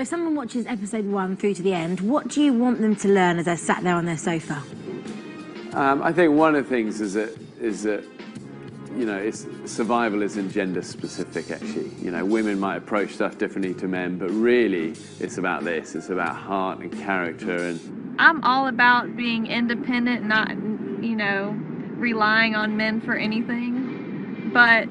If someone watches episode 1 through to the end, what do you want them to learn as they're sat there on their sofa? I think one of the things is that you know, survival isn't gender specific, actually. You know, women might approach stuff differently to men, but really it's about this. It's about heart and character. And I'm all about being independent, not, you know, relying on men for anything. But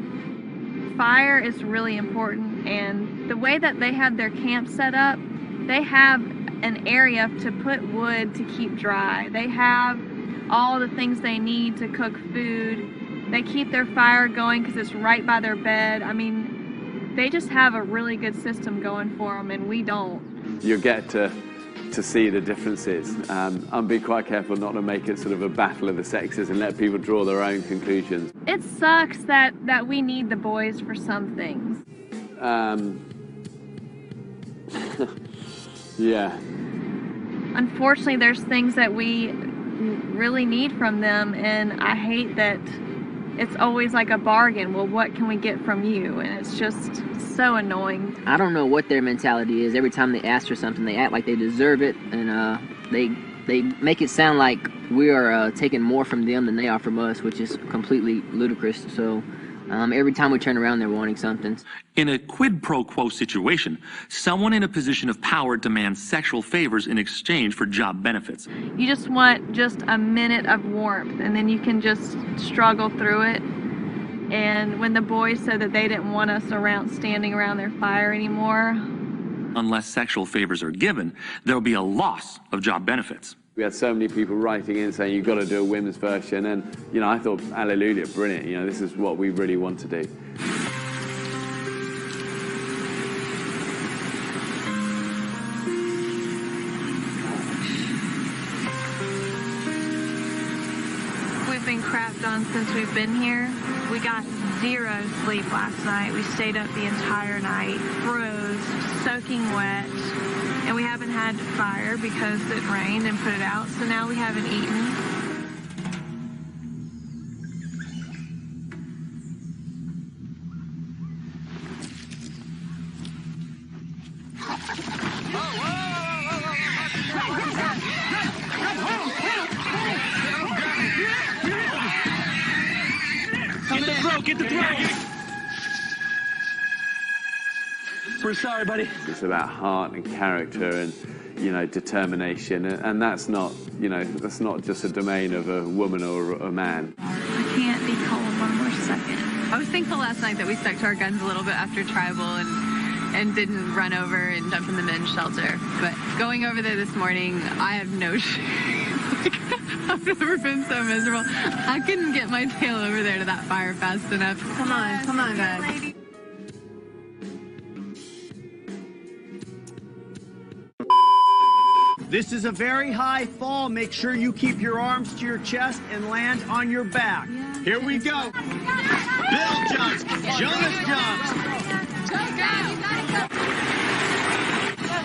fire is really important, and the way that they have their camp set up, they have an area to put wood to keep dry. They have all the things they need to cook food. They keep their fire going because it's right by their bed. I mean, they just have a really good system going for them, and we don't. You get to see the differences. And be quite careful not to make it sort of a battle of the sexes and let people draw their own conclusions. It sucks that we need the boys for some things. Yeah. Unfortunately, there's things that we really need from them, and I hate that it's always like a bargain. Well, what can we get from you? And it's just so annoying. I don't know what their mentality is. Every time they ask for something, they act like they deserve it, and they make it sound like we are taking more from them than they are from us, which is completely ludicrous. So every time we turn around, they're wanting something. In a quid pro quo situation, someone in a position of power demands sexual favors in exchange for job benefits. You just want just a minute of warmth, and then you can just struggle through it. And when the boys said that they didn't want us standing around their fire anymore. Unless sexual favors are given, there will be a loss of job benefits. We had so many people writing in saying, you've got to do a women's version. And, you know, I thought, hallelujah, brilliant. You know, this is what we really want to do. We've been crapped on since we've been here. We got 0 sleep last night. We stayed up the entire night, froze, soaking wet. And we haven't had fire because it rained and put it out, so now we haven't eaten. Get the throat! We're sorry, buddy. It's about heart and character and, you know, determination. And that's not, you know, that's not just a domain of a woman or a man. I can't be cold one more second. I was thankful last night that we stuck to our guns a little bit after tribal and didn't run over and jump in the men's shelter. But going over there this morning, I have no I've never been so miserable. I couldn't get my tail over there to that fire fast enough. Come on, guys. This is a very high fall. Make sure you keep your arms to your chest and land on your back. Yeah. Here we go. Bill jumps. Jonas jumps.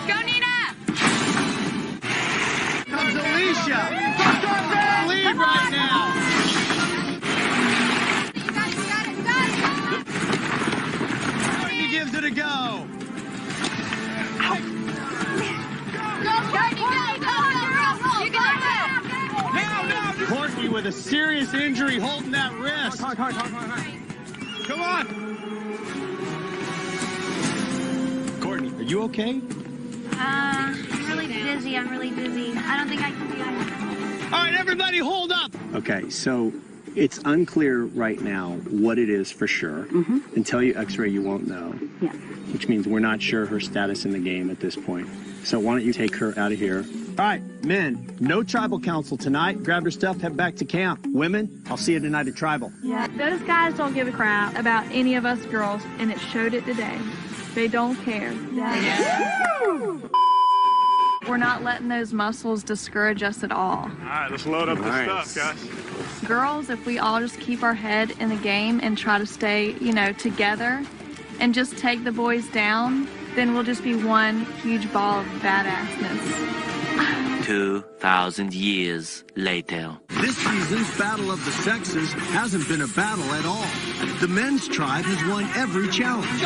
Go, Nina! Comes Alicia. Lead right now. He gives it a go. Courtney with a serious injury holding that wrist. Come on. Courtney, are you okay? I'm really dizzy. I don't think I can do it. All right, everybody hold up. Okay, so it's unclear right now what it is for sure. Until you x-ray, you won't know. Yeah. Which means we're not sure her status in the game at this point. So why don't you take her out of here? All right, men, no tribal council tonight. Grab your stuff, head back to camp. Women, I'll see you tonight at tribal. Yeah, those guys don't give a crap about any of us girls, and it showed it today. They don't care. Yeah. We're not letting those muscles discourage us at all. All right, let's load up the stuff, guys. Girls, if we all just keep our head in the game and try to stay, you know, together and just take the boys down, then we'll just be one huge ball of badassness. 2,000 years later. This season's Battle of the Sexes hasn't been a battle at all. The men's tribe has won every challenge.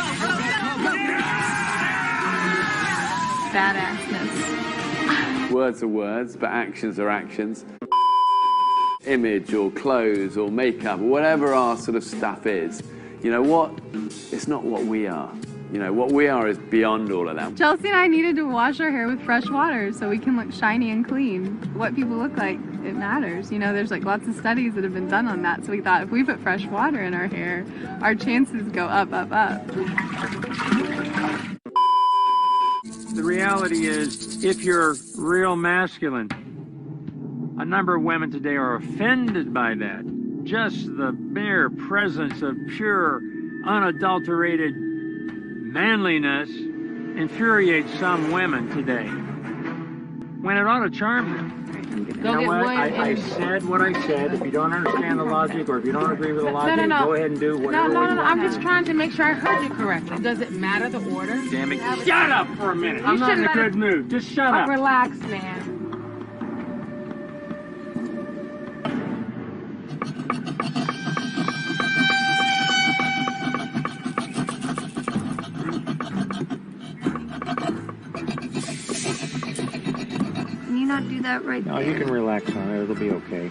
badassness. Words are words, but actions are actions. Image or clothes or makeup or whatever our sort of stuff is, you know what? It's not what we are. You know, what we are is beyond all of that. Chelsea and I needed to wash our hair with fresh water so we can look shiny and clean. What people look like, it matters. You know, there's like lots of studies that have been done on that. So we thought if we put fresh water in our hair, our chances go up, up, up. The reality is, if you're real masculine, a number of women today are offended by that. Just the mere presence of pure, unadulterated manliness infuriates some women today, when it ought to charm them. You know what? I said what I said. If you don't understand the logic or if you don't agree with the logic, go ahead and do whatever you want. I'm just trying to make sure I heard you correctly. Does it matter the order? Damn it. Shut up for a minute. I'm not in a good mood. Just shut up. Relax, man. Can you not do that right No, there? you can relax on it. It'll be okay.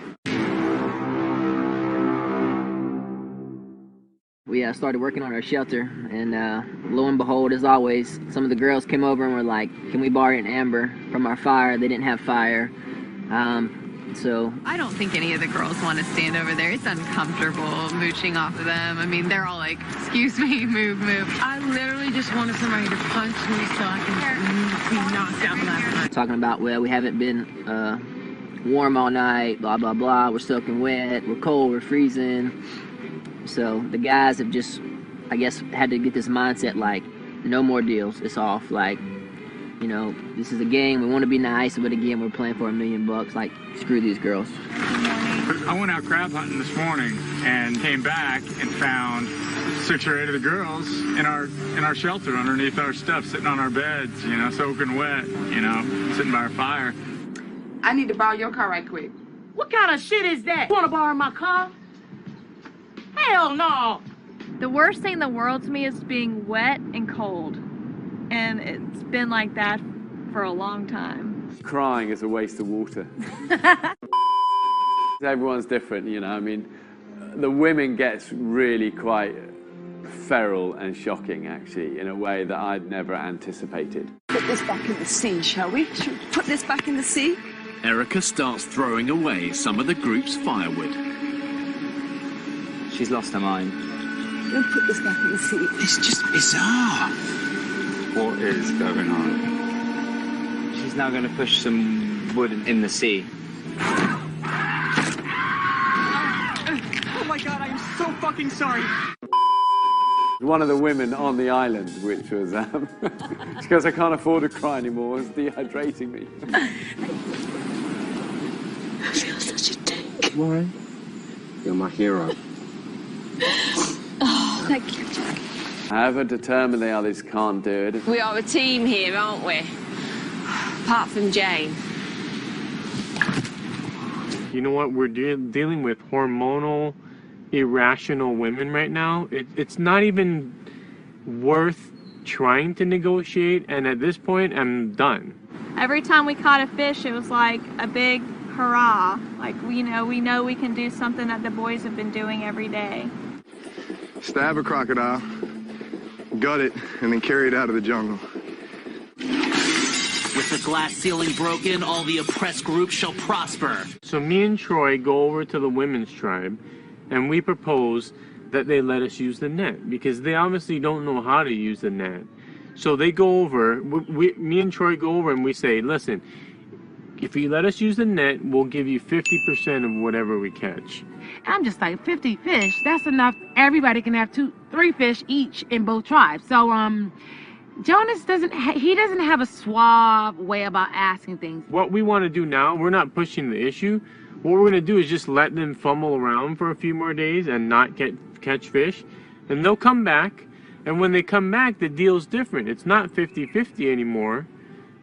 We started working on our shelter, and lo and behold, as always, some of the girls came over and were like, can we borrow an amber from our fire? They didn't have fire. So I don't think any of the girls want to stand over there. It's uncomfortable mooching off of them. I mean, they're all like, excuse me, move, move. I literally just wanted somebody to punch me so I can be knocked out last. talking about, well, we haven't been warm all night, blah, blah, blah. We're soaking wet, we're cold, we're freezing. So the guys have just, I guess, had to get this mindset like, no more deals, it's off. Like, you know, this is a game, we want to be nice, but again, we're playing for $1 million. Like, screw these girls. I went out crab hunting this morning and came back and found 6 or 8 of the girls in our shelter underneath our stuff, sitting on our beds, you know, soaking wet, you know, sitting by our fire. I need to borrow your car right quick. What kind of shit is that? You want to borrow my car? Hell no! The worst thing in the world to me is being wet and cold. And it's been like that for a long time. Crying is a waste of water. Everyone's different, you know. I mean, the women gets really quite feral and shocking, actually, in a way that I'd never anticipated. Put this back in the sea, shall we? Should we put this back in the sea? Erica starts throwing away some of the group's firewood. She's lost her mind. We'll put this back in the sea. It's just bizarre. What is going on? She's now going to push some wood in the sea. Oh my God, I am so fucking sorry. One of the women on the island, which was, she goes, I can't afford to cry anymore, it's dehydrating me. I feel such a dick. Lauren, you're my hero. Oh, thank you, Jack. However determined they are, they just can't do it. We are a team here, aren't we? Apart from Jane. You know what? We're dealing with hormonal, irrational women right now. It's not even worth trying to negotiate, and at this point, I'm done. Every time we caught a fish, it was like a big hurrah. Like, we know we can do something that the boys have been doing every day. Stab a crocodile, gut it, and then carry it out of the jungle. With the glass ceiling broken, all the oppressed groups shall prosper. So me and Troy go over to the women's tribe, and we propose that they let us use the net, because they obviously don't know how to use the net. So they go over, me and Troy go over and we say, listen, if you let us use the net, we'll give you 50% of whatever we catch. I'm just like, 50 fish, that's enough. Everybody can have 2-3 fish each in both tribes. So, Jonas doesn't have a suave way about asking things. What we want to do now, we're not pushing the issue. What we're going to do is just let them fumble around for a few more days and not catch fish. And they'll come back. And when they come back, the deal's different. It's not 50-50 anymore,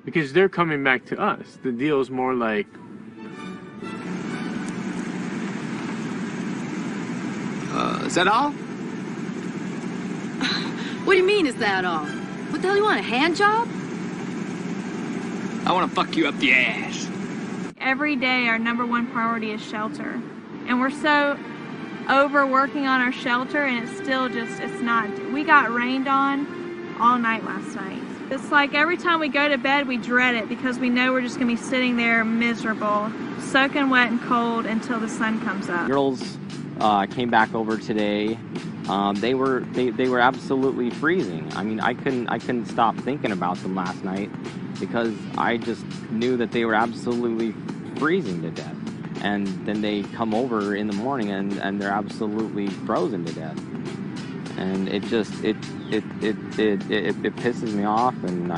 because they're coming back to us. The deal's more like, Is that all? What do you mean, is that all? What the hell, you want, a hand job? I want to fuck you up the ass. Every day our #1 priority is shelter. And we're so overworking on our shelter, and it's still just, it's not. We got rained on all night last night. It's like every time we go to bed, we dread it because we know we're just going to be sitting there miserable, soaking wet and cold until the sun comes up. Girls came back over today. They were absolutely freezing. I mean, I couldn't stop thinking about them last night because I just knew that they were absolutely freezing to death. And then they come over in the morning and they're absolutely frozen to death. And it just it pisses me off, and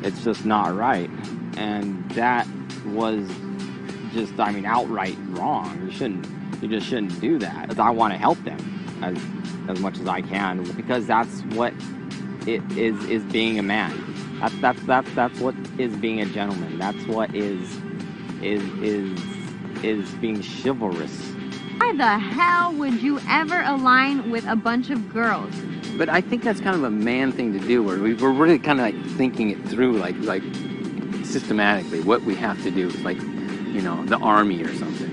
it's just not right. And that was just, I mean, outright wrong. You just shouldn't do that. I want to help them as much as I can, because that's what it is being a man. That's what is being a gentleman. That's what is being chivalrous. Why the hell would you ever align with a bunch of girls? But I think that's kind of a man thing to do, where we're really kind of like thinking it through, like systematically, what we have to do, like, you know, the army or something.